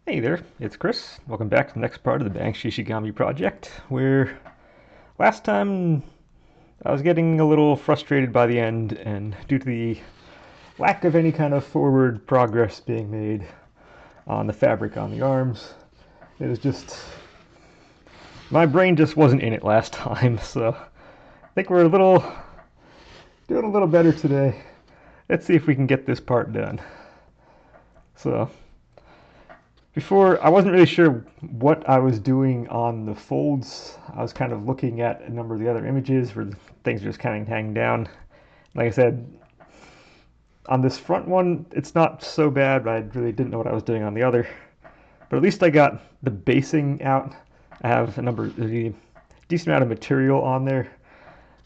Hey there, it's Chris. Welcome back to the next part of the Bang Shishigami project, where last time I was getting a little frustrated by the end, and due to the lack of any kind of forward progress being made on the fabric on the arms, it was just, my brain just wasn't in it last time, so I think we're doing a little better today. Let's see if we can get this part done. So, before, I wasn't really sure what I was doing on the folds. I was kind of looking at a number of the other images where things are just kind of hanging down. Like I said, on this front one, it's not so bad, but I really didn't know what I was doing on the other. But at least I got the basing out. I have a decent amount of material on there.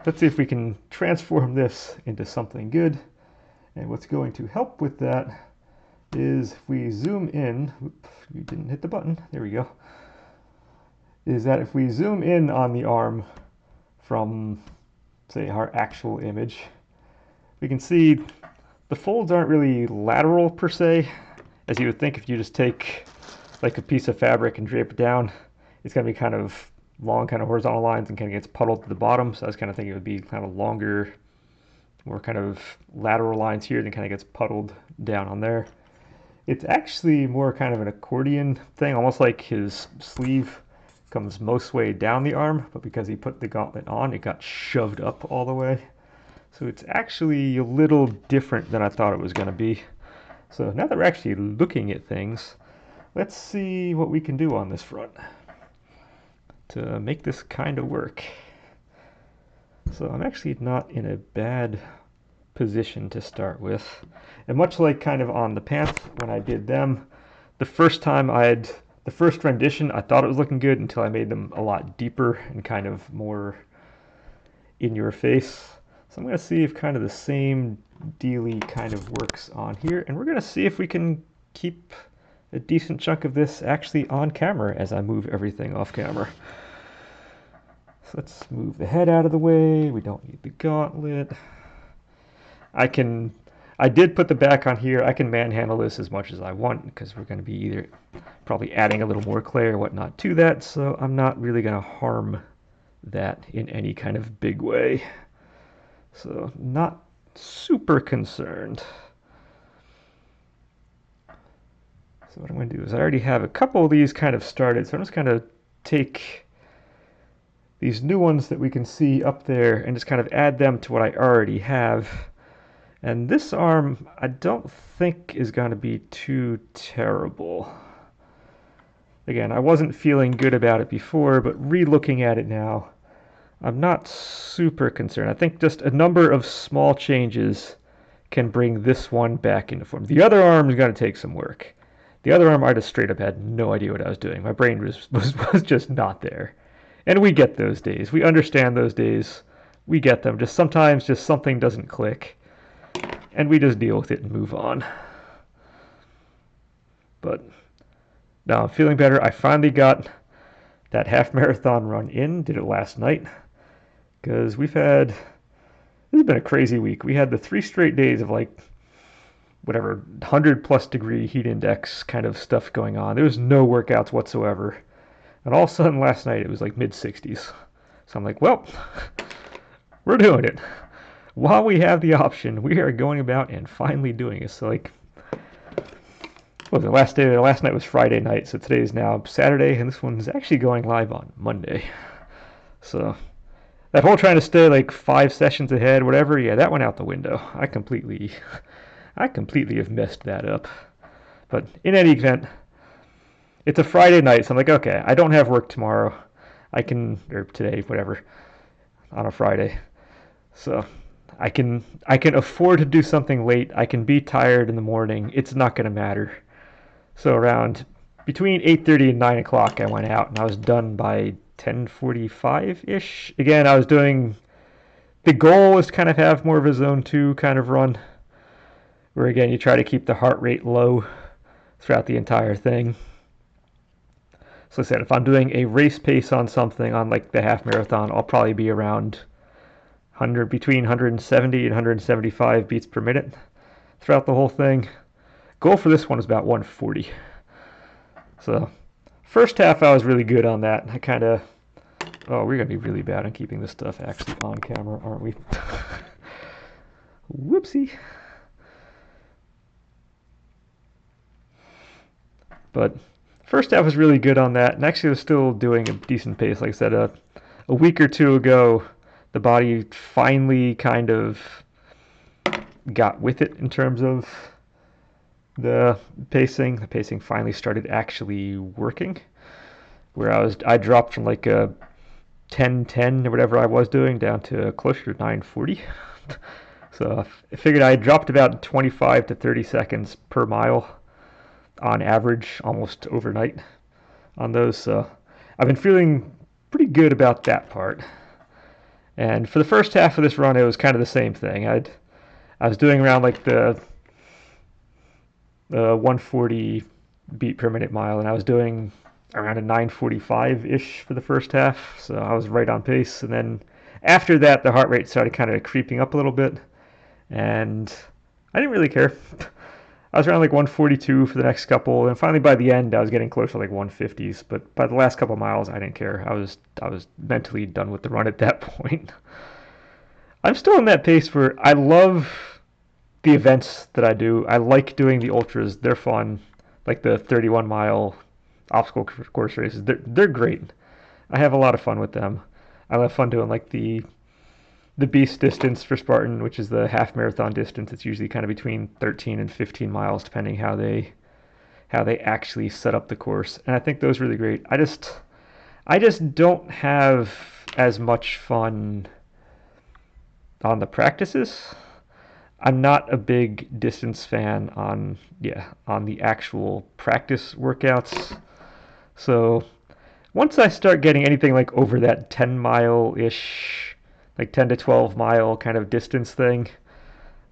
Let's see if we can transform this into something good. And what's going to help with that is if we zoom in, oops, we didn't hit the button, there we go, is that if we zoom in on the arm from, say, our actual image, we can see the folds aren't really lateral per se, as you would think if you just take like a piece of fabric and drape it down. It's going to be kind of long, kind of horizontal lines and kind of gets puddled to the bottom, so I was kind of thinking it would be kind of longer, more kind of lateral lines here, then kind of gets puddled down on there. It's actually more kind of an accordion thing, almost like his sleeve comes most way down the arm, but because he put the gauntlet on, it got shoved up all the way. So it's actually a little different than I thought it was going to be. So now that we're actually looking at things, let's see what we can do on this front to make this kind of work. So I'm actually not in a bad position to start with. And much like kind of on the pants when I did them, the first rendition, I thought it was looking good until I made them a lot deeper and kind of more in your face. So I'm going to see if kind of the same dealy kind of works on here. And we're going to see if we can keep a decent chunk of this actually on camera as I move everything off camera. So let's move the head out of the way. We don't need the gauntlet. I did put the back on here. I can manhandle this as much as I want because we're going to be either probably adding a little more clay or whatnot to that, so I'm not really going to harm that in any kind of big way. So not super concerned. So what I'm going to do is I already have a couple of these kind of started, so I'm just going to take these new ones that we can see up there and just kind of add them to what I already have. And this arm, I don't think is going to be too terrible. Again, I wasn't feeling good about it before, but re-looking at it now, I'm not super concerned. I think just a number of small changes can bring this one back into form. The other arm is going to take some work. The other arm, I just straight up had no idea what I was doing. My brain was just not there. And we get those days. We understand those days. We get them. Just sometimes just something doesn't click. And we just deal with it and move on. But now I'm feeling better. I finally got that half marathon run in. Did it last night. Because this has been a crazy week. We had the 3 straight days of like, whatever, 100 plus degree heat index kind of stuff going on. There was no workouts whatsoever. And all of a sudden last night it was like mid 60s. So I'm like, well, we're doing it. While we have the option, we are going about and finally doing it. So like, what was it, last night was Friday night, so today is now Saturday, and this one's actually going live on Monday. So that whole trying to stay like 5 sessions ahead, whatever, yeah, that went out the window. I completely have messed that up. But in any event, it's a Friday night, so I'm like, okay, I don't have work tomorrow. Or today, whatever, on a Friday. So I can afford to do something late. I can be tired in the morning. It's not going to matter. So around between 8:30 and 9 o'clock, I went out and I was done by 10:45-ish. Again, I was doing, the goal was to kind of have more of a zone 2 kind of run, where again, you try to keep the heart rate low throughout the entire thing. So I said, if I'm doing a race pace on something, on like the half marathon, I'll probably be around between 170 and 175 beats per minute throughout the whole thing. Goal for this one is about 140. So first half I was really good on that. I kind of, oh, we're gonna be really bad on keeping this stuff actually on camera, aren't we? Whoopsie. But first half was really good on that, and actually was still doing a decent pace. Like I said, a week or two ago, the body finally kind of got with it in terms of the pacing. The pacing finally started actually working. Where I dropped from like a 10:10 or whatever I was doing down to closer to 9:40. So I figured I dropped about 25 to 30 seconds per mile on average almost overnight on those. So I've been feeling pretty good about that part. And for the first half of this run, it was kind of the same thing. I was doing around like the 140 beat per minute mile, and I was doing around a 9:45-ish for the first half, so I was right on pace. And then after that, the heart rate started kind of creeping up a little bit, and I didn't really care. I was around like 142 for the next couple, and finally by the end, I was getting close to like 150s. But by the last couple miles, I didn't care. I was mentally done with the run at that point. I'm still in that pace where I love the events that I do. I like doing the ultras. They're fun, like the 31-mile obstacle course races. They're great. I have a lot of fun with them. I have fun doing like the beast distance for Spartan, which is the half marathon distance. It's usually kind of between 13 and 15 miles, depending how they actually set up the course. And I think those are really great. I just don't have as much fun on the practices. I'm not a big distance fan on the actual practice workouts. So once I start getting anything like over that 10-mile-ish, like 10 to 12 mile kind of distance thing,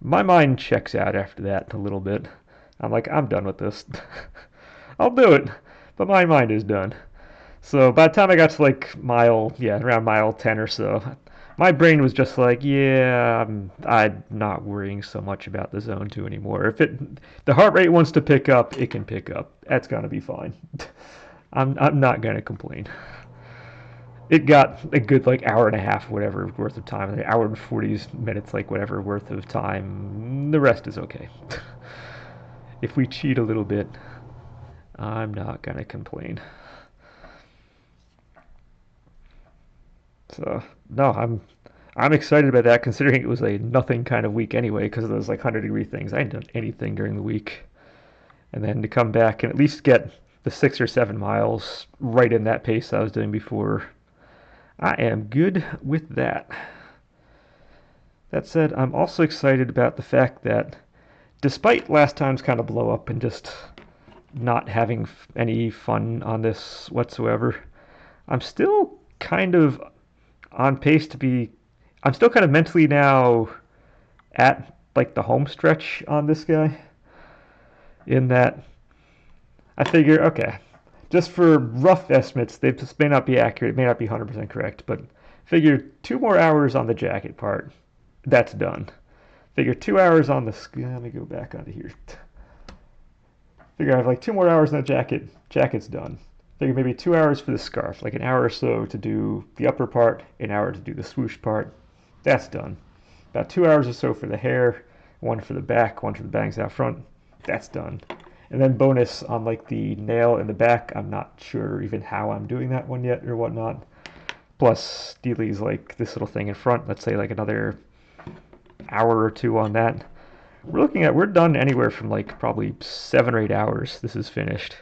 my mind checks out after that a little bit. I'm like, I'm done with this. I'll do it, but my mind is done. So by the time I got to like around mile 10 or so, my brain was just like, yeah, I'm not worrying so much about the zone 2 anymore. If the heart rate wants to pick up, it can pick up. That's gonna be fine. I'm not gonna complain. It got a good like hour and a half, whatever worth of time, an hour and 40 minutes, like whatever worth of time. The rest is okay. If we cheat a little bit, I'm not gonna complain. So no, I'm excited about that, considering it was a nothing kind of week anyway, because of those like 100-degree things. I hadn't done anything during the week, and then to come back and at least get the 6 or 7 miles right in that pace I was doing before, I am good with that. That said, I'm also excited about the fact that despite last time's kind of blow up and just not having any fun on this whatsoever, I'm still kind of on pace to be. I'm still kind of mentally now at like the home stretch on this guy. In that, I figure, okay, just for rough estimates, this may not be accurate, it may not be 100% correct, but figure 2 more hours on the jacket part, that's done. Figure 2 hours on the. Let me go back onto here. Figure I have like 2 more hours on the jacket, jacket's done. Figure maybe 2 hours for the scarf, like an hour or so to do the upper part, an hour to do the swoosh part. That's done. About 2 hours or so for the hair, 1 for the back, 1 for the bangs out front. That's done. And then bonus on like the nail in the back. I'm not sure even how I'm doing that one yet or whatnot. Plus Steely's like this little thing in front. Let's say like another hour or 2 on that. We're done anywhere from like probably 7 or 8 hours. This is finished,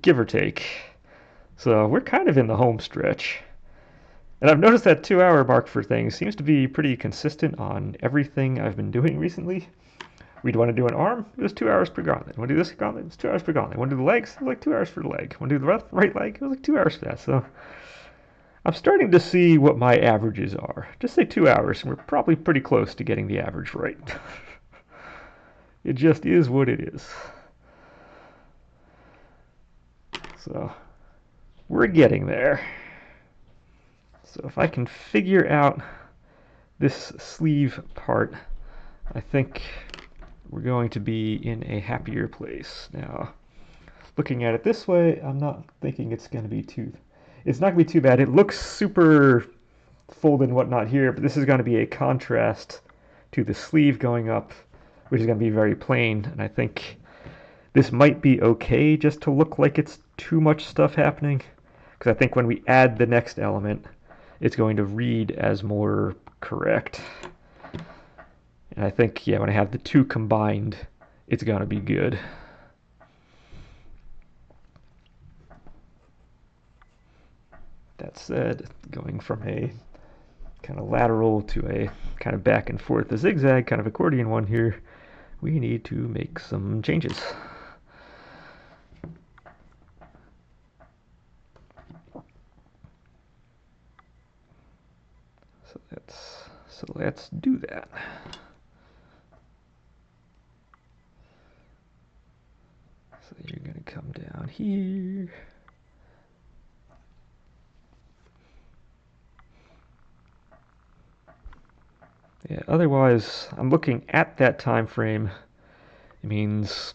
give or take. So we're kind of in the home stretch. And I've noticed that 2 hour mark for things seems to be pretty consistent on everything I've been doing recently. We'd want to do an arm, it was 2 hours per gauntlet. Want to do this gauntlet, it's 2 hours per gauntlet. Want to do the legs, it was like 2 hours for the leg. Want to do the right leg, it was like 2 hours for that. So I'm starting to see what my averages are. Just say 2 hours, and we're probably pretty close to getting the average right. It just is what it is. So we're getting there. So if I can figure out this sleeve part, I think we're going to be in a happier place. Now, looking at it this way, I'm not thinking it's going to be it's not going to be too bad. It looks super folded and whatnot here, but this is going to be a contrast to the sleeve going up, which is going to be very plain. And I think this might be okay just to look like it's too much stuff happening, because I think when we add the next element, it's going to read as more correct. And I think, yeah, when I have the two combined, it's going to be good. That said, going from a kind of lateral to a kind of back and forth, a zigzag kind of accordion one here, we need to make some changes. So let's do that. So you're going to come down here. Yeah, otherwise, I'm looking at that time frame. It means,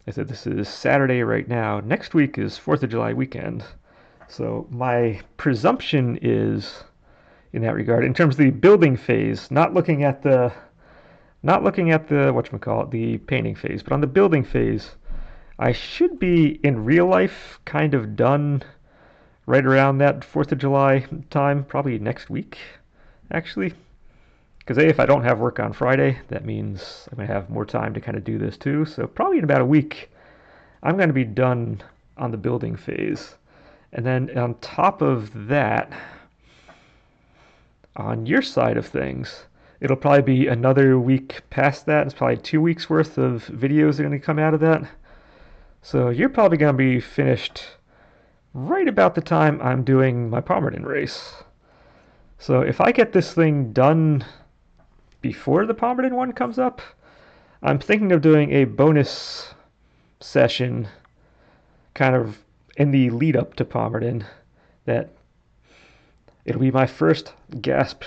I said this is Saturday right now. Next week is 4th of July weekend. So my presumption is, in that regard, in terms of the building phase, not looking at the whatchamacallit, the painting phase, but on the building phase, I should be in real life kind of done right around that 4th of July time, probably next week, actually. Because if I don't have work on Friday, that means I'm going to have more time to kind of do this too. So probably in about a week, I'm going to be done on the building phase. And then on top of that, on your side of things, it'll probably be another week past that. It's probably 2 weeks worth of videos that are going to come out of that. So you're probably going to be finished right about the time I'm doing my Palmerton race. So if I get this thing done before the Palmerton one comes up, I'm thinking of doing a bonus session kind of in the lead up to Palmerton that it'll be my first gasp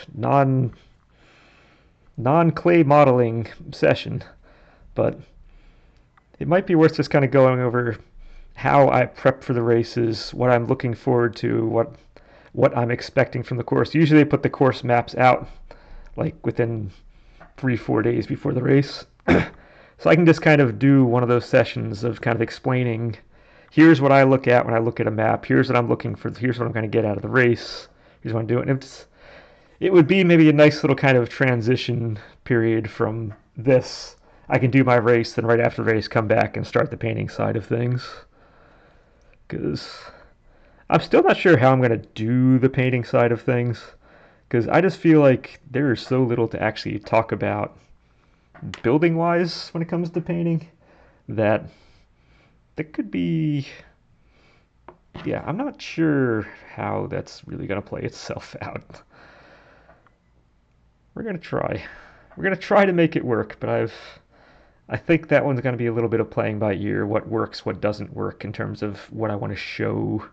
non-clay modeling session, but it might be worth just kind of going over how I prep for the races, what I'm looking forward to, what I'm expecting from the course. Usually they put the course maps out like within 3-4 days before the race. So I can just kind of do one of those sessions of kind of explaining, here's what I look at when I look at a map, here's what I'm looking for, here's what I'm going to get out of the race, here's what I'm doing. It would be maybe a nice little kind of transition period from this. I can do my race, then right after the race come back and start the painting side of things. Because I'm still not sure how I'm going to do the painting side of things. Because I just feel like there is so little to actually talk about building wise when it comes to painting that could be, yeah, I'm not sure how that's really going to play itself out. We're going to try to make it work, but I think that one's going to be a little bit of playing by ear, what works, what doesn't work in terms of what I want to show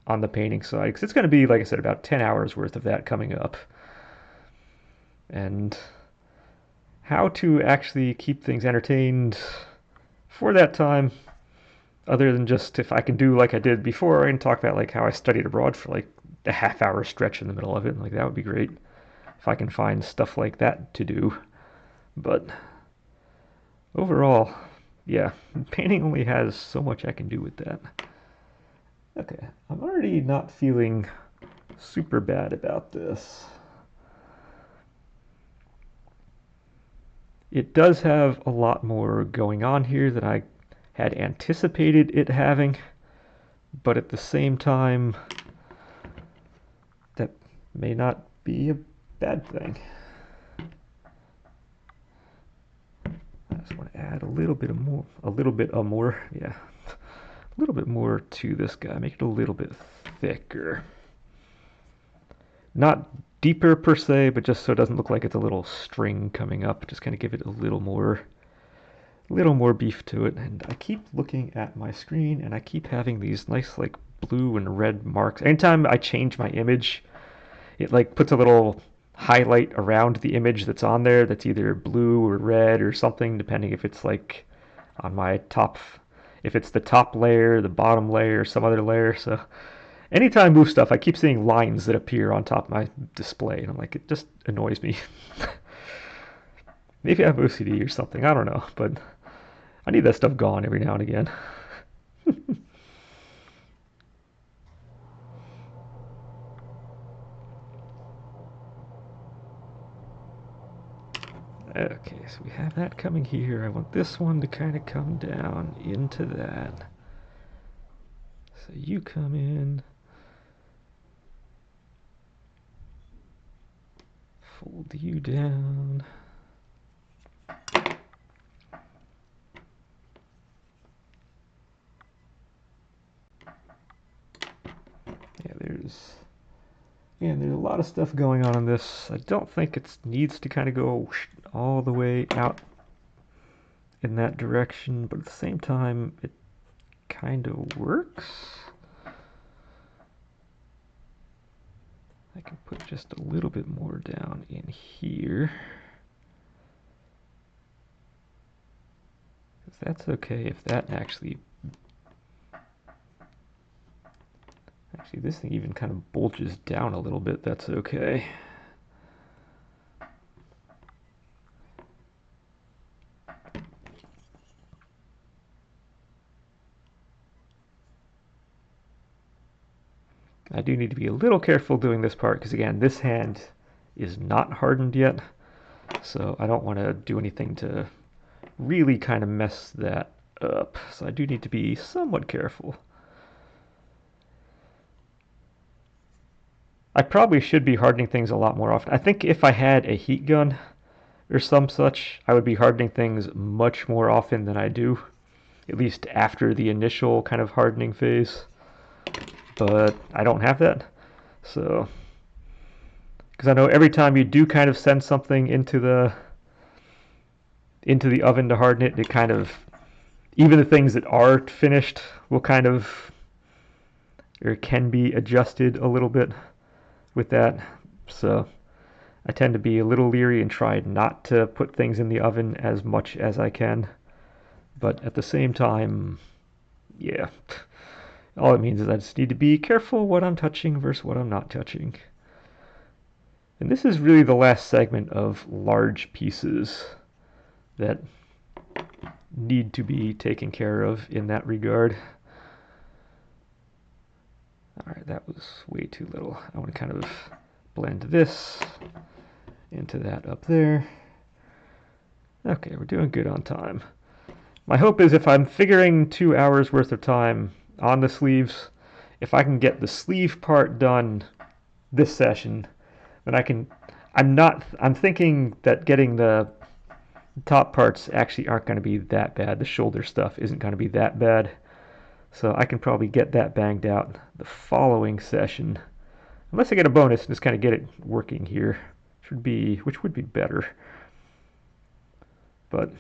on the painting side, because it's going to be, like I said, about 10 hours worth of that coming up. And how to actually keep things entertained for that time, other than just if I can do like I did before and talk about like how I studied abroad for like a half-hour stretch in the middle of it, like that would be great if I can find stuff like that to do. But overall, yeah, painting only has so much I can do with that. Okay, I'm already not feeling super bad about this. It does have a lot more going on here than I had anticipated it having, but at the same time, that may not be a bad thing. I just want to add a little bit more, yeah, a little bit more to this guy, make it a little bit thicker. Not deeper per se, but just so it doesn't look like it's a little string coming up. Just kind of give it a little more beef to it. And I keep looking at my screen and I keep having these nice like blue and red marks. Anytime I change my image, it like puts a little highlight around the image that's on there that's either blue or red or something, depending if it's like on my top. if it's the top layer, the bottom layer, or some other layer. So anytime I move stuff, I keep seeing lines that appear on top of my display, and I'm like, it just annoys me. Maybe I have OCD or something, I don't know, but I need that stuff gone every now and again. Okay, so we have that coming here. I want this one to kind of come down into that. So you come in, fold you down. There's a lot of stuff going on in this. I don't think it needs to kind of go all the way out in that direction, but at the same time, it kind of works. I can put just a little bit more down in here. That's okay if that actually, this thing even kind of bulges down a little bit, that's okay. I do need to be a little careful doing this part because again, this hand is not hardened yet, so I don't want to do anything to really kind of mess that up. So I do need to be somewhat careful. I probably should be hardening things a lot more often. I think if I had a heat gun or some such, I would be hardening things much more often than I do, at least after the initial kind of hardening phase. But I don't have that. So, because I know every time you do kind of send something into the oven to harden it, it kind of, even the things that are finished will kind of, or can be adjusted a little bit with that. So I tend to be a little leery and try not to put things in the oven as much as I can. But at the same time, yeah, all it means is I just need to be careful what I'm touching versus what I'm not touching. And this is really the last segment of large pieces that need to be taken care of in that regard. Alright, that was way too little. I want to kind of blend this into that up there. Okay, we're doing good on time. My hope is if I'm figuring 2 hours worth of time on the sleeves, if I can get the sleeve part done this session, then I can, I'm thinking that getting the top parts actually aren't going to be that bad. The shoulder stuff isn't going to be that bad. So I can probably get that banged out the following session. Unless I get a bonus and just kind of get it working here. Which would be better. But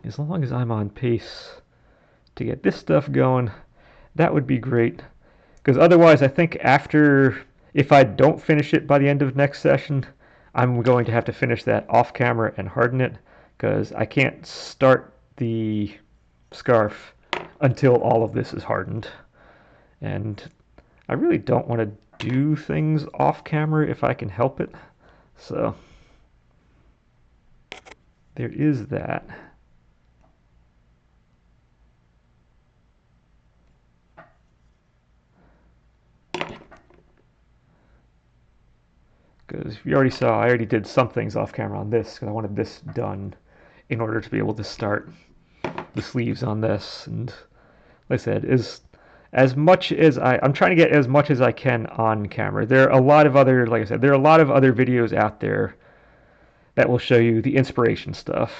as long as I'm on pace to get this stuff going, that would be great. Because otherwise I think if I don't finish it by the end of next session, I'm going to have to finish that off camera and harden it. Because I can't start the scarf until all of this is hardened. And I really don't want to do things off camera if I can help it. So there is that. Because you already saw, I already did some things off camera on this because I wanted this done in order to be able to start the sleeves on this. And like I said, as much as I'm trying to get as much as I can on camera. There are a lot of other, like I said, there are a lot of other videos out there that will show you the inspiration stuff.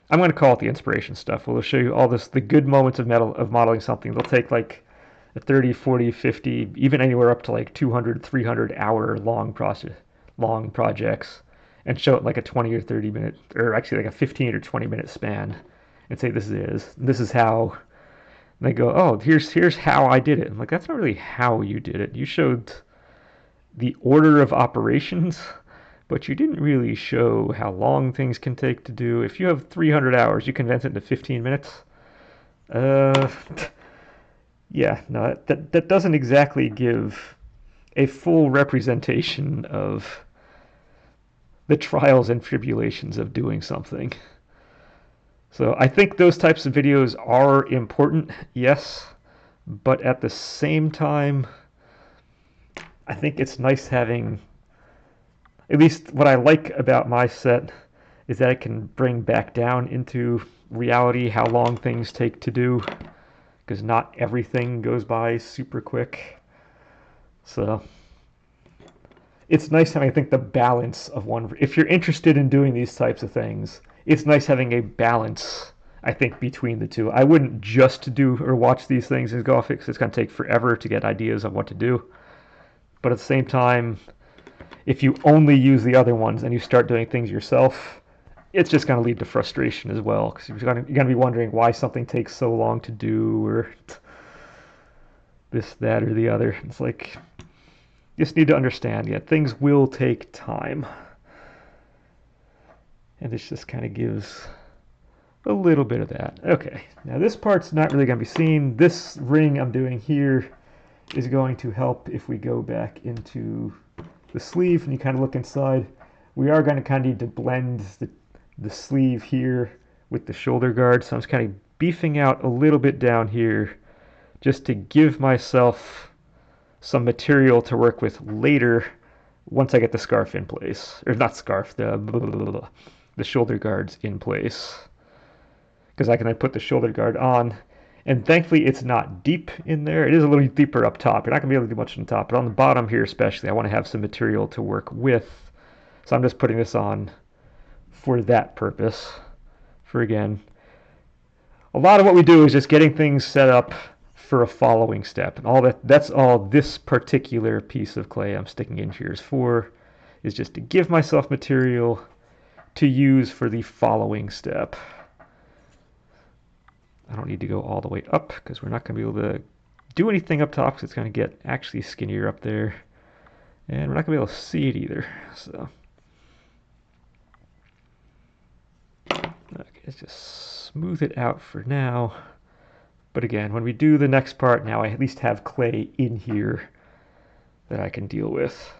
I'm going to call it the inspiration stuff. We'll show you all the good moments of modeling something. They'll take like a 30, 40, 50, even anywhere up to like 200, 300 hour long projects and show it like a 20 or 30 minute, or actually like a 15 or 20 minute span and say this is how. And they go, oh, here's how I did it. I'm like, that's not really how you did it. You showed the order of operations, but you didn't really show how long things can take to do. If you have 300 hours, you condense it into 15 minutes. Uh, yeah, no, that doesn't exactly give a full representation of the trials and tribulations of doing something. So I think those types of videos are important, yes, but at the same time, I think it's nice having, at least what I like about my set is that it can bring back down into reality how long things take to do, because not everything goes by super quick. So it's nice having, I think, the balance of one. If you're interested in doing these types of things, it's nice having a balance, I think, between the two. I wouldn't just do or watch these things as go off it, because it's going to take forever to get ideas on what to do. But at the same time, if you only use the other ones and you start doing things yourself, it's just going to lead to frustration as well, because you're going to be wondering why something takes so long to do, or this, that, or the other. It's like, you just need to understand, yeah, things will take time. And this just kind of gives a little bit of that. Okay, now this part's not really going to be seen. This ring I'm doing here is going to help if we go back into the sleeve and you kind of look inside. We are going to kind of need to blend the sleeve here with the shoulder guard. So I'm just kind of beefing out a little bit down here just to give myself some material to work with later once I get the scarf in place. Or not scarf, the shoulder guards in place. Because I can then put the shoulder guard on. And thankfully it's not deep in there. It is a little deeper up top. You're not going to be able to do much on top. But on the bottom here especially, I want to have some material to work with. So I'm just putting this on for that purpose. For, again, a lot of what we do is just getting things set up for a following step. And all that's all this particular piece of clay I'm sticking in here is for, is just to give myself material to use for the following step. I don't need to go all the way up because we're not going to be able to do anything up top because it's going to get actually skinnier up there. And we're not going to be able to see it either. So, okay, let's just smooth it out for now. But again, when we do the next part, now I at least have clay in here that I can deal with.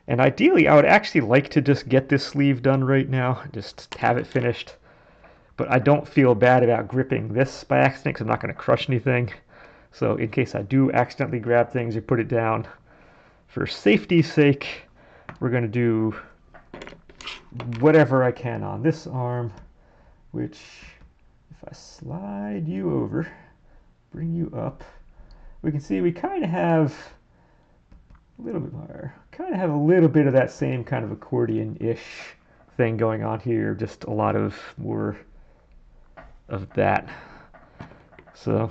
And ideally, I would actually like to just get this sleeve done right now, just have it finished. But I don't feel bad about gripping this by accident because I'm not going to crush anything. So in case I do accidentally grab things or put it down, for safety's sake, we're going to do whatever I can on this arm, which if I slide you over, bring you up, we can see we kind of have a little bit more, kind of have a little bit of that same kind of accordion-ish thing going on here, just a lot of more of that. So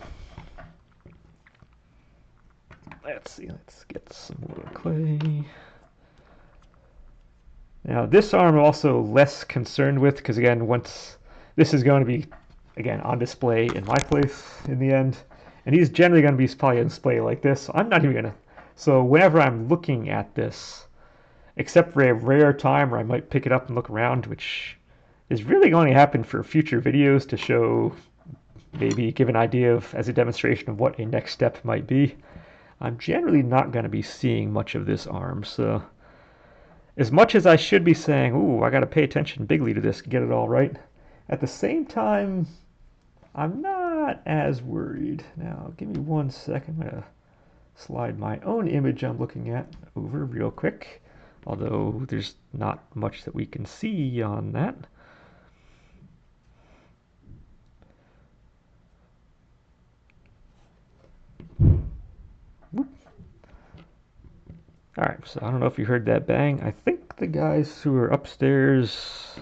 let's see, let's get some more clay. Now this arm I'm also less concerned with because again, once this is going to be again on display in my place in the end, and he's generally going to be probably on display like this, so I'm not even going to, so whenever I'm looking at this, except for a rare time where I might pick it up and look around, which is really going to happen for future videos to show, maybe give an idea of, as a demonstration of what a next step might be, I'm generally not going to be seeing much of this arm. So as much as I should be saying, ooh, I got to pay attention bigly to this to get it all right, at the same time, I'm not as worried. Now, give me 1 second. I'm going to slide my own image I'm looking at over real quick, although there's not much that we can see on that. All right, so I don't know if you heard that bang. I think the guys who are upstairs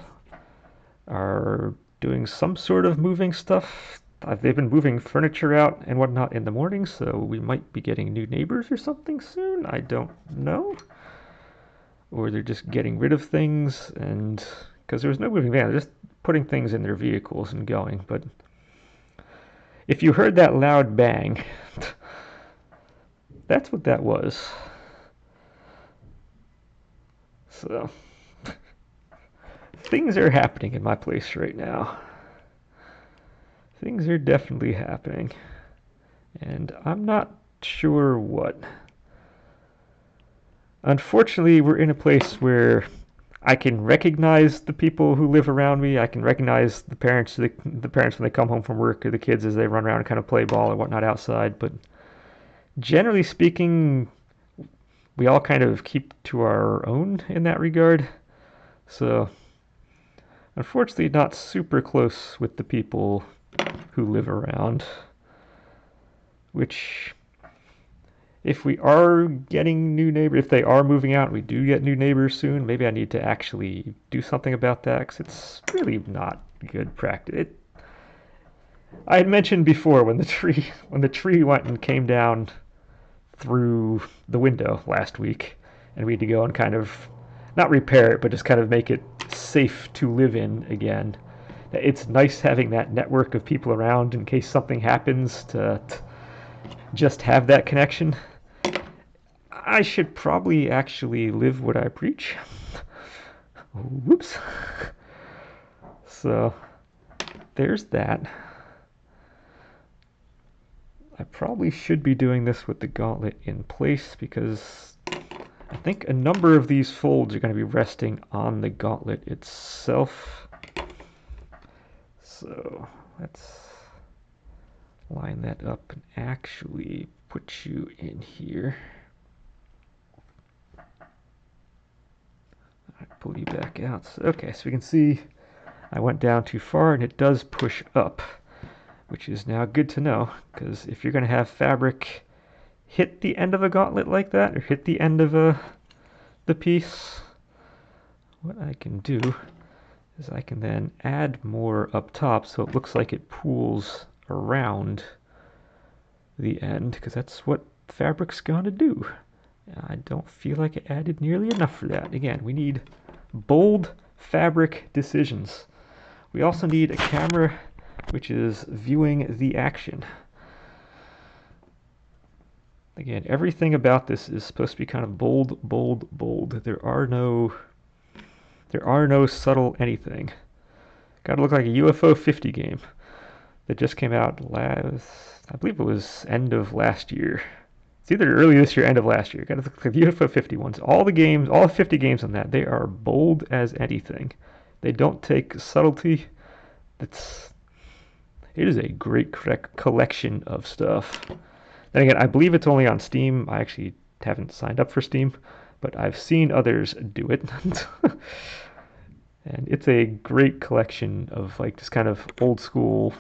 are doing some sort of moving stuff. They've been moving furniture out and whatnot in the morning, so we might be getting new neighbors or something soon. I don't know. Or they're just getting rid of things, and because there was no moving van, they're just putting things in their vehicles and going. But if you heard that loud bang, that's what that was. So things are happening in my place right now. things are definitely happening. And I'm not sure what. Unfortunately, we're in a place where I can recognize the people who live around me. I can recognize the parents when they come home from work, or the kids as they run around and kind of play ball or whatnot outside. But generally speaking, we all kind of keep to our own in that regard. So, unfortunately, not super close with the people who live around. Which, if we are getting new neighbors, if they are moving out, and we do get new neighbors soon, maybe I need to actually do something about that because it's really not good practice. I had mentioned before when the tree went and came down through the window last week, and we had to go and kind of not repair it, but just kind of make it safe to live in again. It's nice having that network of people around in case something happens to just have that connection. I should probably actually live what I preach. Whoops. So there's that. I probably should be doing this with the gauntlet in place because I think a number of these folds are going to be resting on the gauntlet itself. So let's line that up and actually put you in here. Pull you back out. Okay, so we can see I went down too far and it does push up, which is now good to know, because if you're going to have fabric hit the end of a gauntlet like that, or hit the end of the piece, what I can do is I can then add more up top so it looks like it pools around the end, because that's what fabric's going to do. I don't feel like I added nearly enough for that. Again, we need bold fabric decisions. We also need a camera which is viewing the action. Again, everything about this is supposed to be kind of bold, bold, bold. There are no subtle anything. Gotta look like a UFO 50 game that just came out I believe it was end of last year. It's either early this year, end of last year. Gotta look like the UFO 50 ones. All the 50 games on that, they are bold as anything. They don't take subtlety. It is a great collection of stuff. Then again, I believe it's only on Steam. I actually haven't signed up for Steam, but I've seen others do it. And it's a great collection of like just kind of old school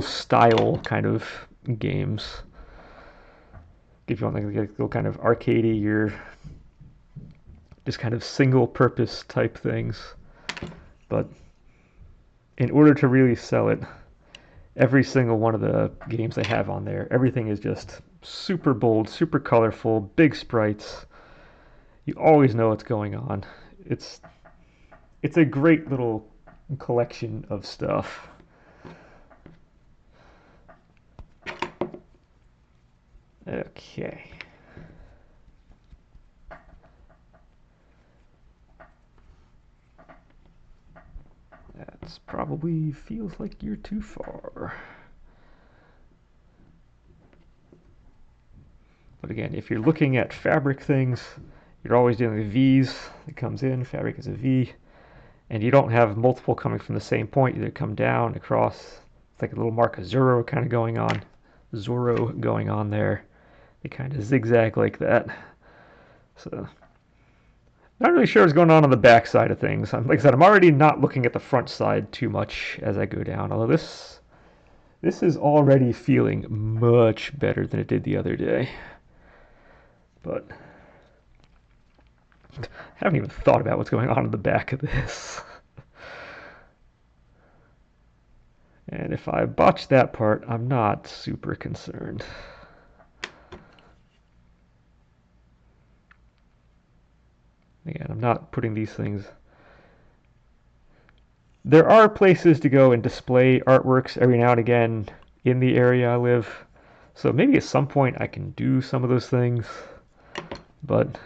style kind of games. If you want like a little kind of arcadey or just kind of single purpose type things. But in order to really sell it, every single one of the games they have on there, everything is just super bold, super colorful, big sprites. You always know what's going on. It's a great little collection of stuff. Okay. That's probably feels like you're too far. But again, if you're looking at fabric things, you're always dealing with V's. It comes in, fabric is a V, and you don't have multiple coming from the same point. Either come down, across. It's like a little mark of Zorro kind of going on there. They kind of zigzag like that. So, not really sure what's going on the back side of things. Like I said, I'm already not looking at the front side too much as I go down, although this is already feeling much better than it did the other day. But I haven't even thought about what's going on in the back of this. And if I botch that part, I'm not super concerned. Again, I'm not putting these things. There are places to go and display artworks every now and again in the area I live. So maybe at some point I can do some of those things. But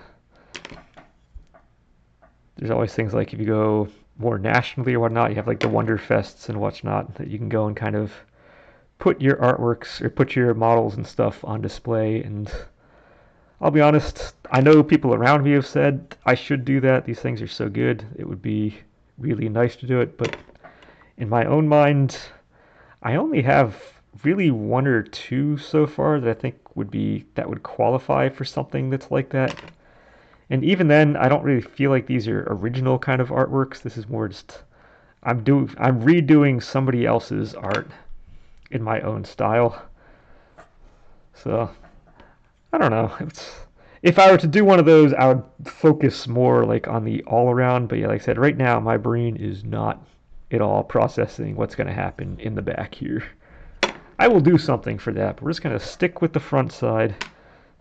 there's always things like if you go more nationally or whatnot. You have like the Wonder Fests and whatnot that you can go and kind of put your artworks or put your models and stuff on display. And I'll be honest, I know people around me have said I should do that. These things are so good. It would be really nice to do it. But in my own mind, I only have really one or two so far that I think would qualify for something that's like that. And even then, I don't really feel like these are original kind of artworks. This is more just I'm redoing somebody else's art in my own style. So I don't know. If I were to do one of those, I would focus more like on the all around. But yeah, like I said, right now my brain is not at all processing what's going to happen in the back here. I will do something for that, but we're just going to stick with the front side,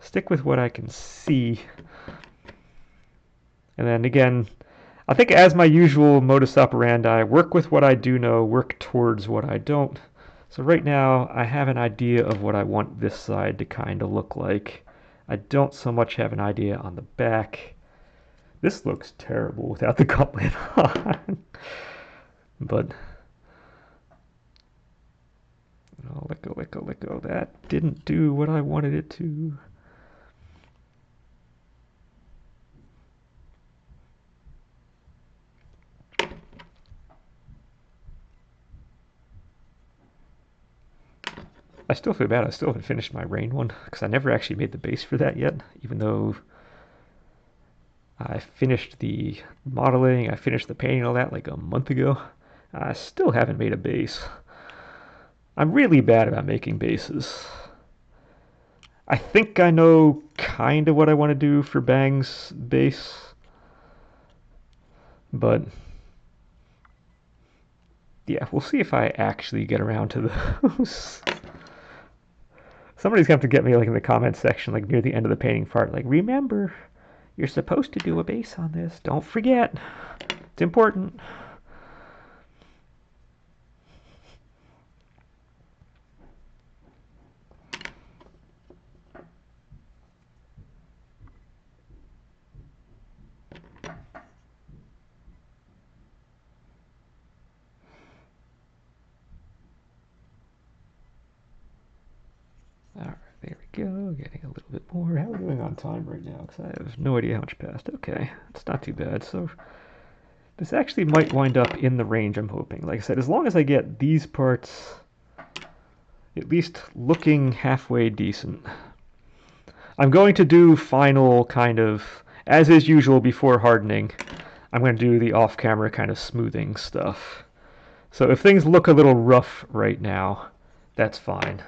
stick with what I can see. And then again, I think as my usual modus operandi, work with what I do know, work towards what I don't. So right now, I have an idea of what I want this side to kind of look like. I don't so much have an idea on the back. This looks terrible without the gauntlet on. But, oh, let go, let go, let go. That didn't do what I wanted it to. I still feel bad. I still haven't finished my rain one because I never actually made the base for that yet, even though I finished the modeling, I finished the painting and all that like a month ago. I still haven't made a base. I'm really bad about making bases. I think I know kind of what I want to do for Bang's base, but yeah, we'll see if I actually get around to those. Somebody's going to have to get me like in the comments section, like near the end of the painting part, like, remember, you're supposed to do a base on this. Don't forget. It's important. Alright, there we go. Getting a little bit more. How are we doing on time right now? Because I have no idea how much passed. Okay, it's not too bad. So this actually might wind up in the range I'm hoping. Like I said, as long as I get these parts at least looking halfway decent. I'm going to do final kind of, as is usual before hardening, I'm going to do the off-camera kind of smoothing stuff. So if things look a little rough right now, that's fine.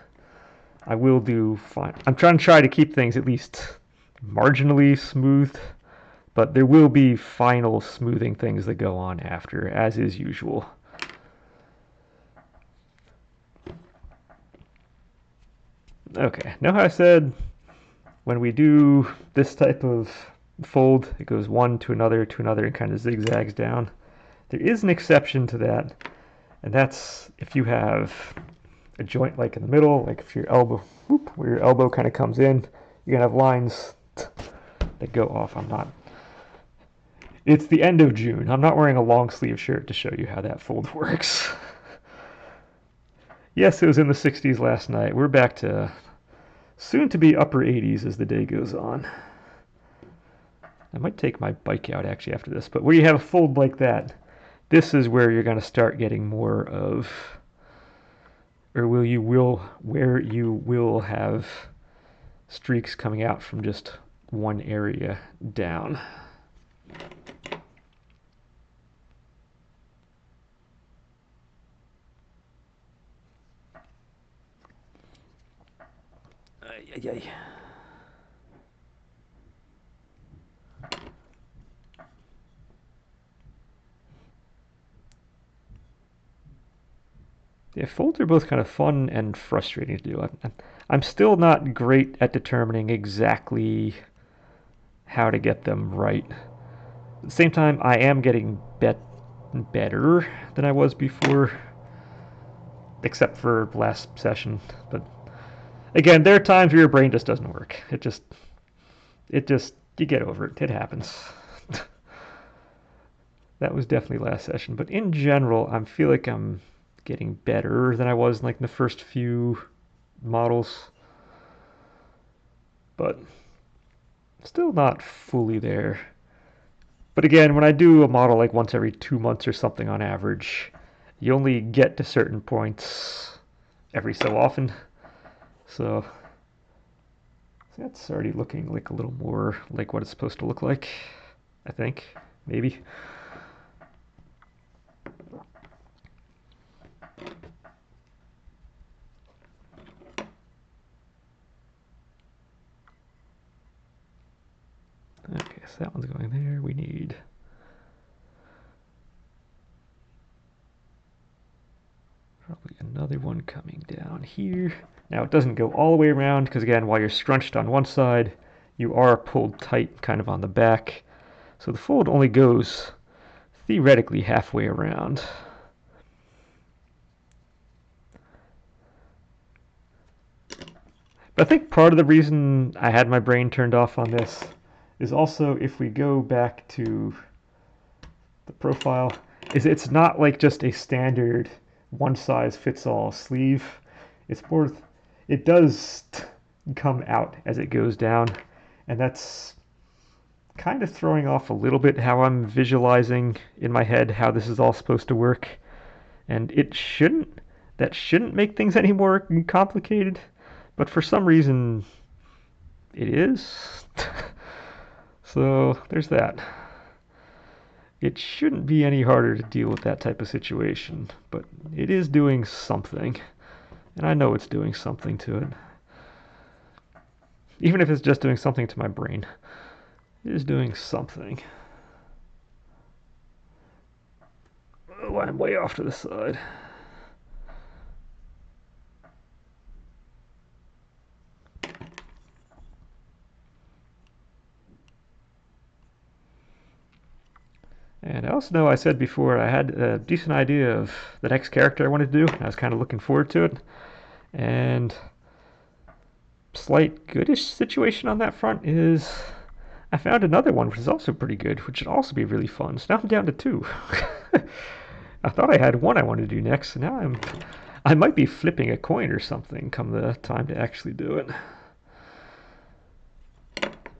I will do fine. I'm trying to keep things at least marginally smooth, but there will be final smoothing things that go on after, as is usual. Okay, know how I said when we do this type of fold, it goes one to another, and kind of zigzags down. There is an exception to that, and that's if you have a joint like in the middle, like if your elbow, whoop, where your elbow kind of comes in, you're gonna have lines that go off. It's the end of June. I'm not wearing a long sleeve shirt to show you how that fold works. Yes, it was in the 60s last night. We're back to soon to be upper 80s as the day goes on. I might take my bike out actually after this, but where you have a fold like that, this is where you're going to start getting more of, or where you will have streaks coming out from just one area down. Ay, ay, ay. Yeah, folds are both kind of fun and frustrating to do. I'm still not great at determining exactly how to get them right. At the same time, I am getting better than I was before, except for last session. But again, there are times where your brain just doesn't work. You get over it. It happens. That was definitely last session. But in general, I feel like I'm getting better than I was in like in the first few models. But still not fully there. But again, when I do a model like once every 2 months or something on average, you only get to certain points every so often. So that's already looking like a little more like what it's supposed to look like, I think, maybe. Okay, so that one's going there. We need probably another one coming down here. Now it doesn't go all the way around because again, while you're scrunched on one side, you are pulled tight kind of on the back. So the fold only goes theoretically halfway around. But I think part of the reason I had my brain turned off on this is also if we go back to the profile, is it's not like just a standard one size fits all sleeve. It's more, it does come out as it goes down, and that's kind of throwing off a little bit how I'm visualizing in my head how this is all supposed to work. And that shouldn't make things any more complicated, but for some reason it is. So there's that. It shouldn't be any harder to deal with that type of situation, but it is doing something, and I know it's doing something to it. Even if it's just doing something to my brain, it is doing something. Oh, I'm way off to the side. And I also know I said before I had a decent idea of the next character I wanted to do. I was kind of looking forward to it. And slight goodish situation on that front is I found another one which is also pretty good, which should also be really fun. So now I'm down to two. I thought I had one I wanted to do next, so now I might be flipping a coin or something come the time to actually do it.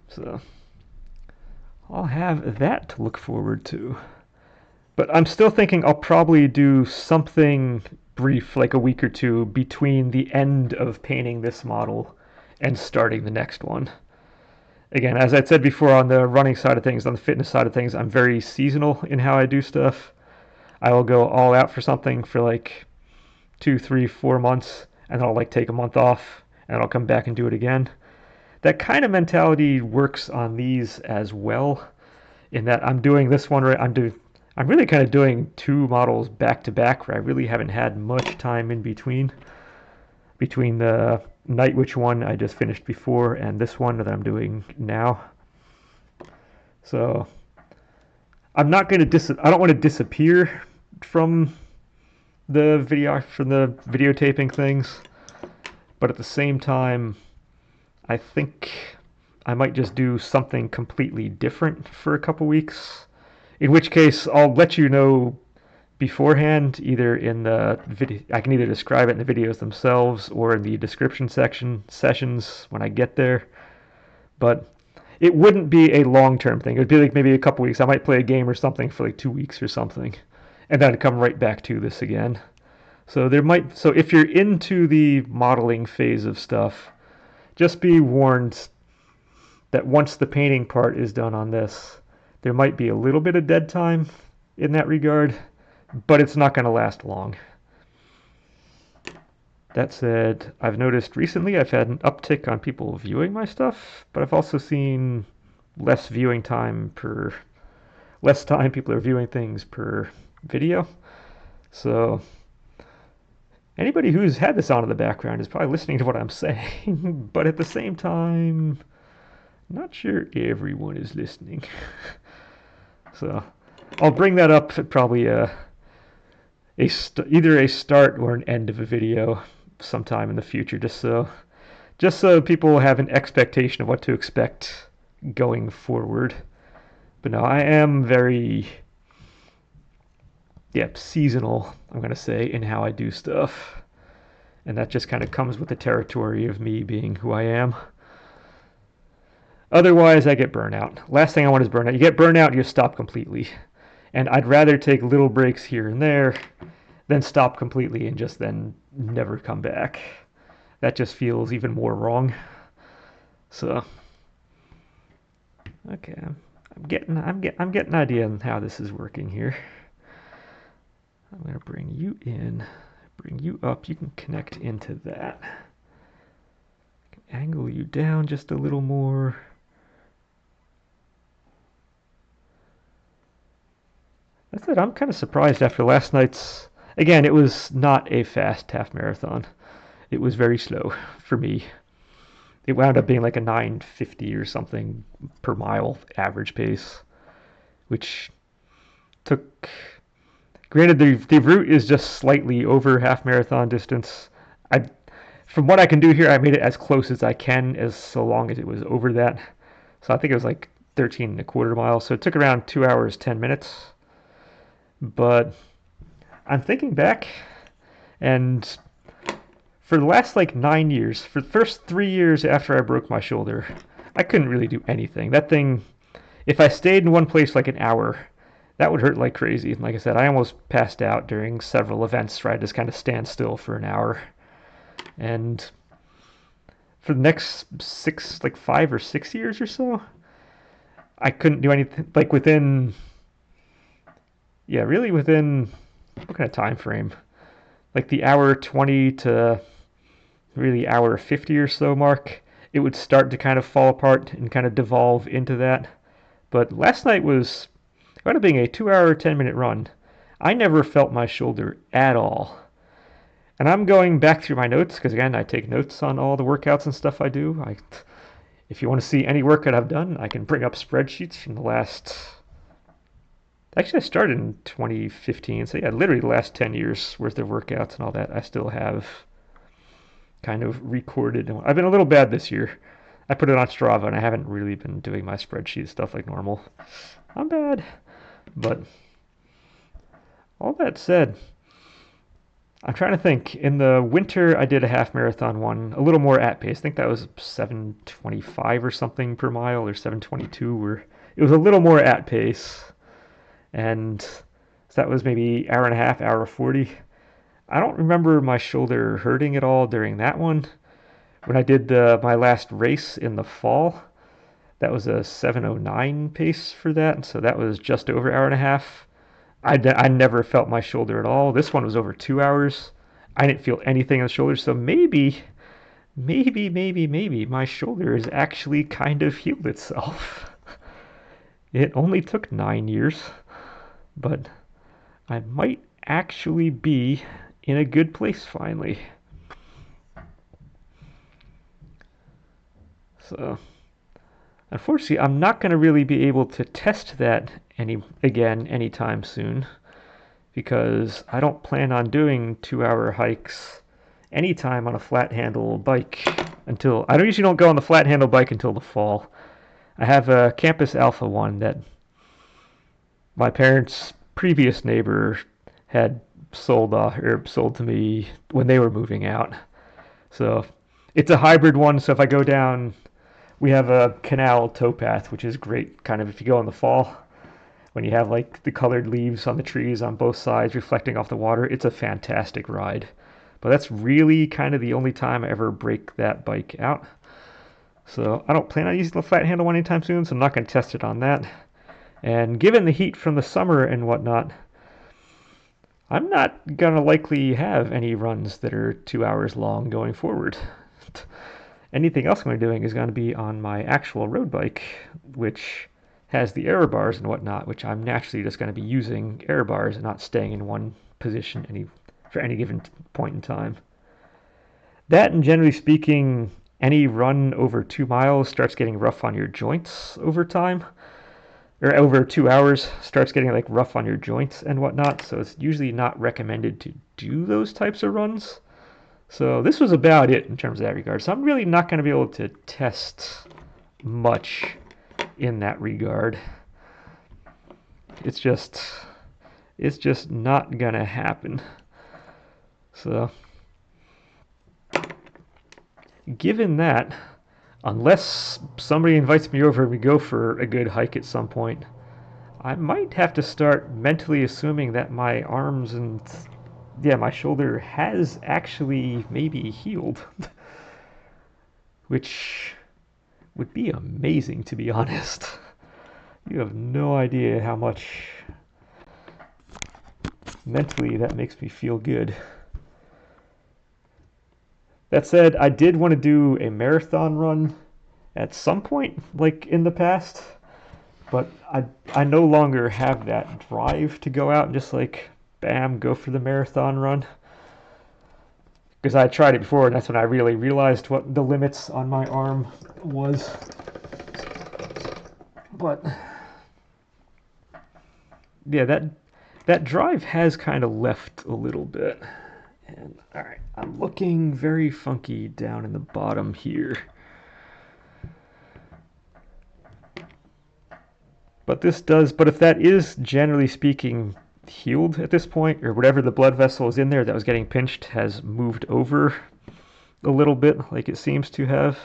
So I'll have that to look forward to. But I'm still thinking I'll probably do something brief, like a week or two, between the end of painting this model and starting the next one. Again, as I said before, on the running side of things, on the fitness side of things, I'm very seasonal in how I do stuff. I will go all out for something for like 2, 3, 4 months, and then I'll like take a month off, and I'll come back and do it again. That kind of mentality works on these as well, in that I'm doing this one right. I'm really kind of doing two models back to back, where I really haven't had much time in between the Night Witch one I just finished before and this one that I'm doing now. So I'm not going to I don't want to disappear from the videotaping things, but at the same time, I think I might just do something completely different for a couple weeks. In which case, I'll let you know beforehand, either in the video. I can either describe it in the videos themselves or in the description sessions when I get there. But it wouldn't be a long-term thing. It would be like maybe a couple weeks. I might play a game or something for like 2 weeks or something, and then I'd come right back to this again. So if you're into the modeling phase of stuff, just be warned that once the painting part is done on this, there might be a little bit of dead time in that regard, but it's not going to last long. That said, I've noticed recently I've had an uptick on people viewing my stuff, but I've also seen less time people are viewing things per video. So anybody who's had this on in the background is probably listening to what I'm saying, but at the same time, not sure everyone is listening. So I'll bring that up at probably either a start or an end of a video sometime in the future, just so people have an expectation of what to expect going forward. But no, I am very seasonal, I'm going to say, in how I do stuff. And that just kind of comes with the territory of me being who I am. Otherwise, I get burnout. Last thing I want is burnout. You get burnout, you stop completely. And I'd rather take little breaks here and there than stop completely and just then never come back. That just feels even more wrong. So, okay, I'm getting an idea on how this is working here. I'm gonna bring you in, bring you up. You can connect into that. I can angle you down just a little more. That's it. I'm kind of surprised after last night's. Again, it was not a fast half marathon. It was very slow for me. It wound up being like a 9:50 or something per mile average pace, which took. Granted, the route is just slightly over half marathon distance. I, from what I can do here, I made it as close as I can, as so long as it was over that. So I think it was like 13 and a quarter miles. So it took around 2 hours 10 minutes. But I'm thinking back, and for the last like 9 years, for the first 3 years after I broke my shoulder, I couldn't really do anything. That thing, if I stayed in one place like an hour, that would hurt like crazy. And like I said, I almost passed out during several events where I just kind of stand still for an hour. And for the next 5 or 6 years or so, I couldn't do anything. Like really within, what kind of time frame? Like the hour 20 to really hour 50 or so mark, it would start to kind of fall apart and kind of devolve into that. But last night was, it wound up being a 2 hour, 10-minute run. I never felt my shoulder at all. And I'm going back through my notes because, again, I take notes on all the workouts and stuff I do. If you want to see any workout I've done, I can bring up spreadsheets from the last. Actually, I started in 2015, so yeah, literally the last 10 years worth of workouts and all that I still have kind of recorded. I've been a little bad this year. I put it on Strava and I haven't really been doing my spreadsheet stuff like normal. I'm bad. But all that said, I'm trying to think. In the winter, I did a half marathon one, a little more at pace. I think that was 7:25 or something per mile, or 7:22, where it was a little more at pace. And so that was maybe hour and a half, hour 40. I don't remember my shoulder hurting at all during that one. When I did my last race in the fall, that was a 7:09 pace for that, so that was just over an hour and a half. I never felt my shoulder at all. This one was over 2 hours. I didn't feel anything in the shoulder, so maybe my shoulder has actually kind of healed itself. It only took 9 years, but I might actually be in a good place finally. So, unfortunately, I'm not going to really be able to test that anytime soon because I don't plan on doing 2 hour hikes anytime on a flat handle bike until I usually don't go on the flat handle bike until the fall. I have a Campus Alpha one that my parents' previous neighbor had sold to me when they were moving out. So it's a hybrid one. So if I go down, we have a canal towpath, which is great. Kind of if you go in the fall, when you have like the colored leaves on the trees on both sides reflecting off the water, it's a fantastic ride. But that's really kind of the only time I ever break that bike out. So I don't plan on using the flat handle one anytime soon, so I'm not going to test it on that. And given the heat from the summer and whatnot, I'm not going to likely have any runs that are 2 hours long going forward. Anything else I'm going to be doing is going to be on my actual road bike, which has the error bars and whatnot, which I'm naturally just going to be using error bars and not staying in one position for any given point in time. That, and generally speaking, any run over 2 miles starts getting rough on your joints over time. Or over 2 hours starts getting like rough on your joints and whatnot, so it's usually not recommended to do those types of runs. So this was about it in terms of that regard. So I'm really not going to be able to test much in that regard. It's just, It's just not gonna happen. So, given that, unless somebody invites me over and we go for a good hike at some point, I might have to start mentally assuming that my arms and, yeah, my shoulder has actually maybe healed, which would be amazing, to be honest. You have no idea how much mentally that makes me feel good. That said, I did want to do a marathon run at some point, like in the past, but I no longer have that drive to go out and just like, bam, go for the marathon run. Because I tried it before, and that's when I really realized what the limits on my arm was. But yeah, that drive has kind of left a little bit. And all right, I'm looking very funky down in the bottom here. But if that is generally speaking healed at this point, or whatever the blood vessel is in there that was getting pinched has moved over a little bit, like it seems to have,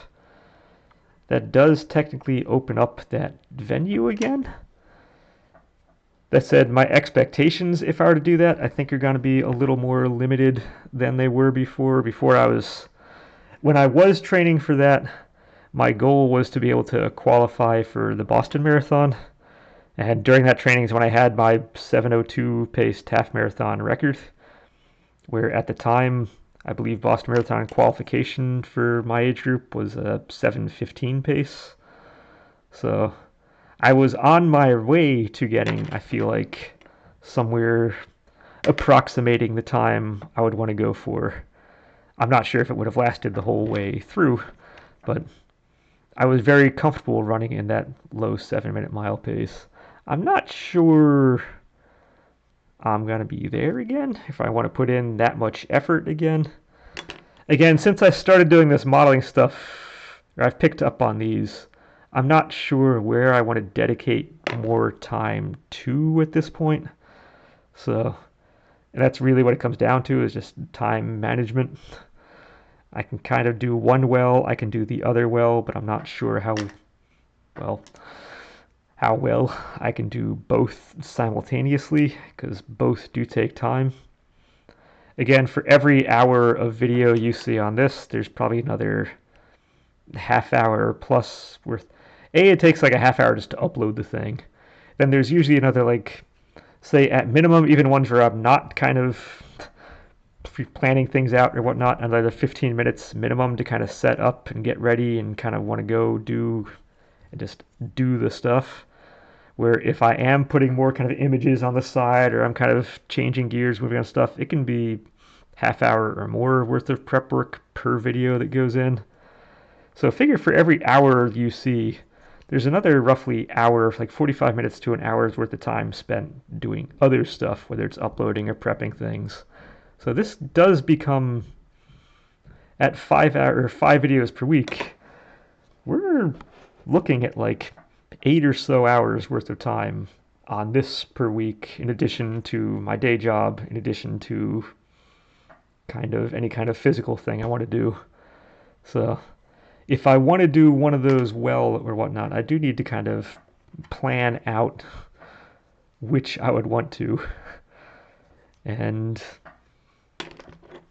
that does technically open up that venue again. That said, my expectations, if I were to do that, I think are going to be a little more limited than they were before. When I was training for that, my goal was to be able to qualify for the Boston Marathon. And during that training is when I had my 7:02 paced half marathon record, where at the time, I believe Boston Marathon qualification for my age group was a 7:15 pace. So I was on my way to getting, I feel like, somewhere approximating the time I would want to go for. I'm not sure if it would have lasted the whole way through, but I was very comfortable running in that low 7-minute mile pace. I'm not sure I'm going to be there again, if I want to put in that much effort again. Again, since I started doing this modeling stuff, or I've picked up on these, I'm not sure where I want to dedicate more time to at this point. So, and that's really what it comes down to, is just time management. I can kind of do one well, I can do the other well, but I'm not sure how well I can do both simultaneously, because both do take time. Again, for every hour of video you see on this, there's probably another half hour plus worth. It takes like a half hour just to upload the thing. Then there's usually another, like, say at minimum, even ones where I'm not kind of planning things out or whatnot, another 15 minutes minimum to kind of set up and get ready and kind of want to go do and just do the stuff. Where if I am putting more kind of images on the side, or I'm kind of changing gears, moving on stuff, it can be half hour or more worth of prep work per video that goes in. So figure for every hour you see, there's another roughly hour, like 45 minutes to an hour's worth of time spent doing other stuff, whether it's uploading or prepping things. So this does become, at 5 videos per week, we're looking at like 8 or so hours worth of time on this per week, in addition to my day job, in addition to any kind of physical thing I want to do. So if I want to do one of those well or whatnot, I do need to kind of plan out which I would want to. And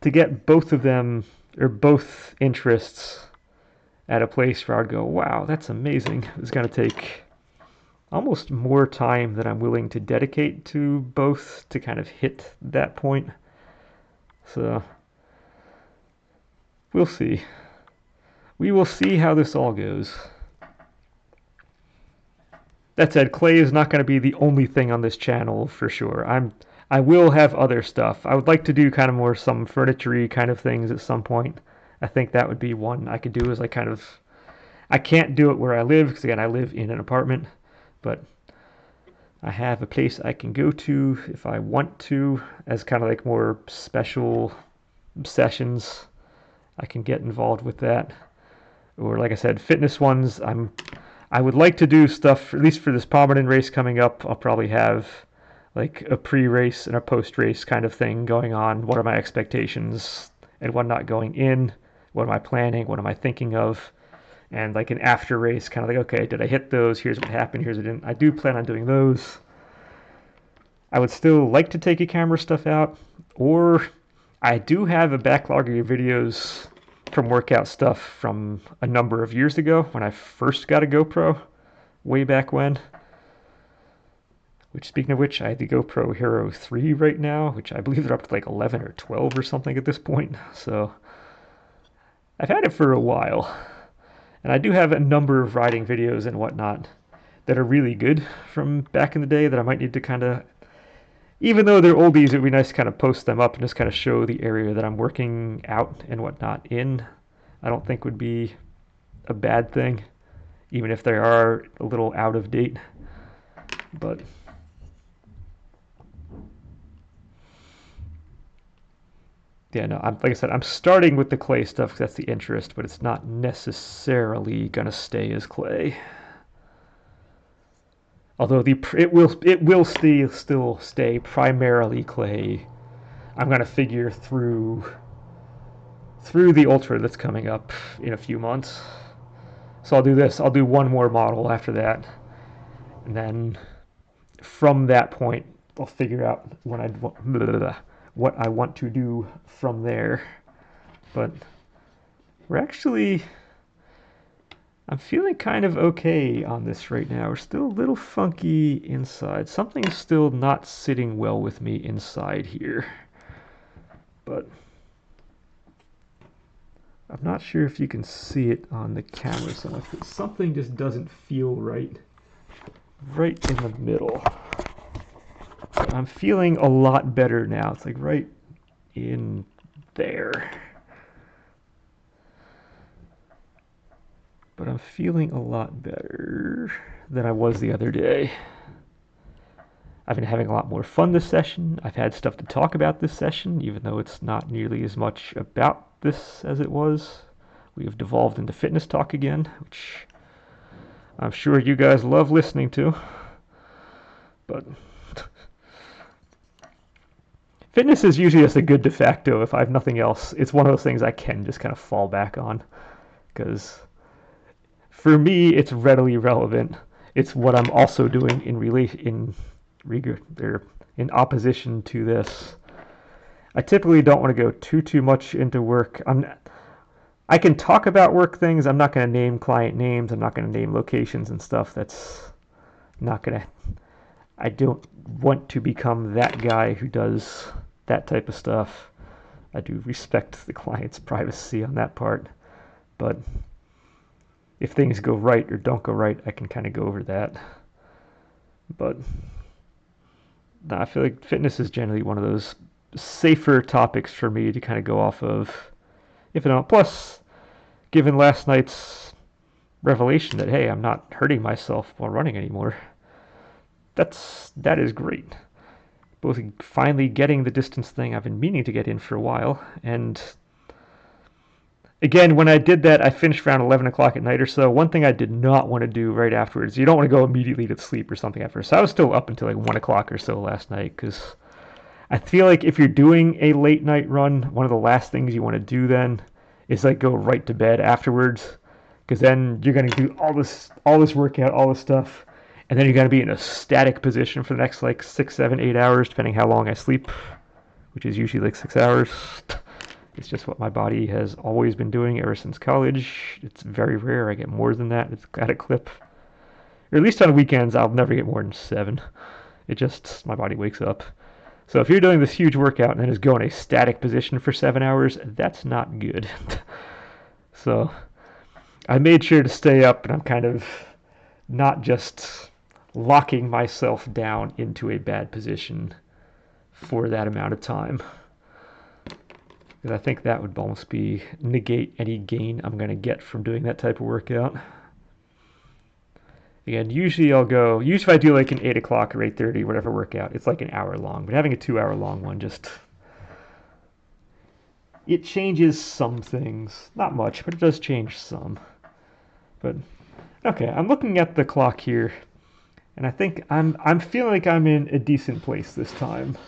to get both of them, or both interests, at a place where I'd go, wow, that's amazing, it's going to take almost more time than I'm willing to dedicate to both to kind of hit that point. So we'll see. We will see how this all goes. That said, clay is not going to be the only thing on this channel for sure. I will have other stuff. I would like to do kind of more some furniture-y kind of things at some point. I think that would be one I could do, as I can't do it where I live, because again, I live in an apartment, but I have a place I can go to if I want to, as kind of like more special sessions. I can get involved with that. Or like I said, fitness ones. I would like to do stuff, at least for this Palmerton race coming up. I'll probably have like a pre-race and a post-race kind of thing going on. What are my expectations and what not going in? What am I planning? What am I thinking of? And like an after race, kind of like, okay, did I hit those? Here's what happened. Here's what didn't. I do plan on doing those. I would still like to take a camera stuff out, or I do have a backlog of videos from workout stuff from a number of years ago when I first got a GoPro, way back when. Which, speaking of which, I have the GoPro Hero 3 right now, which I believe they're up to like 11 or 12 or something at this point. So I've had it for a while. And I do have a number of riding videos and whatnot that are really good from back in the day that I might need to kind of, even though they're oldies, it would be nice to kind of post them up and just kind of show the area that I'm working out and whatnot in. I don't think would be a bad thing, even if they are a little out of date. But yeah, no, like I said, I'm starting with the clay stuff because that's the interest, but it's not necessarily gonna stay as clay. Although it will still stay primarily clay. I'm gonna figure through the ultra that's coming up in a few months. So I'll do this. I'll do one more model after that, and then from that point, I'll figure out what I want to do from there. But we're actually, I'm feeling kind of okay on this right now. We're still a little funky inside. Something's still not sitting well with me inside here. But I'm not sure if you can see it on the camera so much, but something just doesn't feel right in the middle. But I'm feeling a lot better now. It's like right in there. But I'm feeling a lot better than I was the other day. I've been having a lot more fun this session. I've had stuff to talk about this session, even though it's not nearly as much about this as it was. We have devolved into fitness talk again, which I'm sure you guys love listening to. But fitness is usually just a good de facto if I have nothing else. It's one of those things I can just kind of fall back on, because for me, it's readily relevant. It's what I'm also doing in opposition to this. I typically don't want to go too much into work. I can talk about work things. I'm not going to name client names. I'm not going to name locations and stuff. That's not going to. I don't want to become that guy who does that type of stuff. I do respect the client's privacy on that part, but if things go right or don't go right, I can kind of go over that. But no, I feel like fitness is generally one of those safer topics for me to kind of go off of. If I don't, plus, given last night's revelation that hey, I'm not hurting myself while running anymore, that is great. Both finally getting the distance thing I've been meaning to get in for a while, and again, when I did that, I finished around 11 o'clock at night or so. One thing I did not want to do right afterwards, you don't want to go immediately to sleep or something after. So I was still up until like 1 o'clock or so last night, because I feel like if you're doing a late night run, one of the last things you want to do then is like go right to bed afterwards, because then you're going to do all this workout, all this stuff, and then you're going to be in a static position for the next like 6, 7, 8 hours, depending how long I sleep, which is usually like 6 hours. It's just what my body has always been doing ever since college. It's very rare I get more than that. It's got a clip. Or at least on weekends, I'll never get more than 7. It just, my body wakes up. So if you're doing this huge workout and then just go in a static position for 7 hours, that's not good. So I made sure to stay up, and I'm kind of not just locking myself down into a bad position for that amount of time. Because I think that would almost negate any gain I'm going to get from doing that type of workout. Again, usually if I do like an 8 o'clock or 8:30, whatever workout, it's like an hour long. But having a 2 hour long one it changes some things. Not much, but it does change some. But, okay, I'm looking at the clock here, And I think I'm feeling like I'm in a decent place this time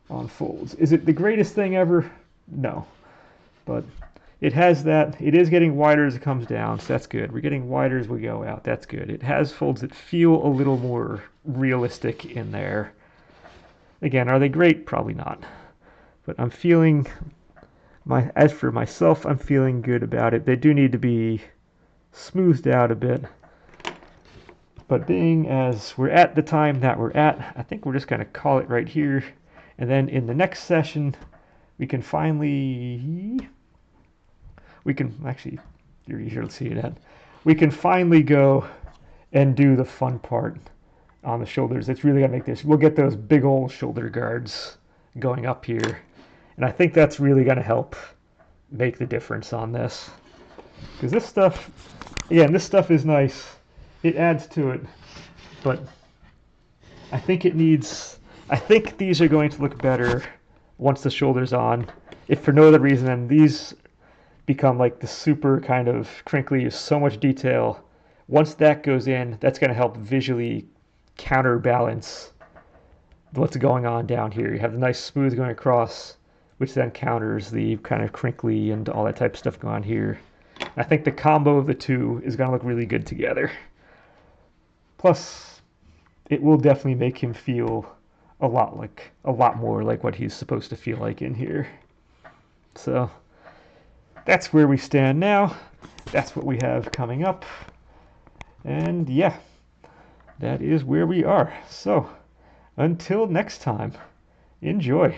on folds. Is it the greatest thing ever? No. But it has that. It is getting wider as it comes down, so that's good. We're getting wider as we go out. That's good. It has folds that feel a little more realistic in there. Again, are they great? Probably not. But I'm feeling as for myself, I'm feeling good about it. They do need to be smoothed out a bit. But being as we're at the time that we're at, I think we're just going to call it right here. And then in the next session, we can actually, you're easier to see it at. We can finally go and do the fun part on the shoulders. It's really going to make this. We'll get those big old shoulder guards going up here. And I think that's really going to help make the difference on this. Because this stuff, again, this stuff is nice. It adds to it. But I think these are going to look better once the shoulder's on. If for no other reason than these become like the super kind of crinkly, so much detail. Once that goes in, that's going to help visually counterbalance what's going on down here. You have the nice smooth going across, which then counters the kind of crinkly and all that type of stuff going on here. I think the combo of the two is going to look really good together. Plus, it will definitely make him feel a lot more like what he's supposed to feel like in here. So that's where we stand now. That's what we have coming up. And yeah, that is where we are. So until next time, enjoy.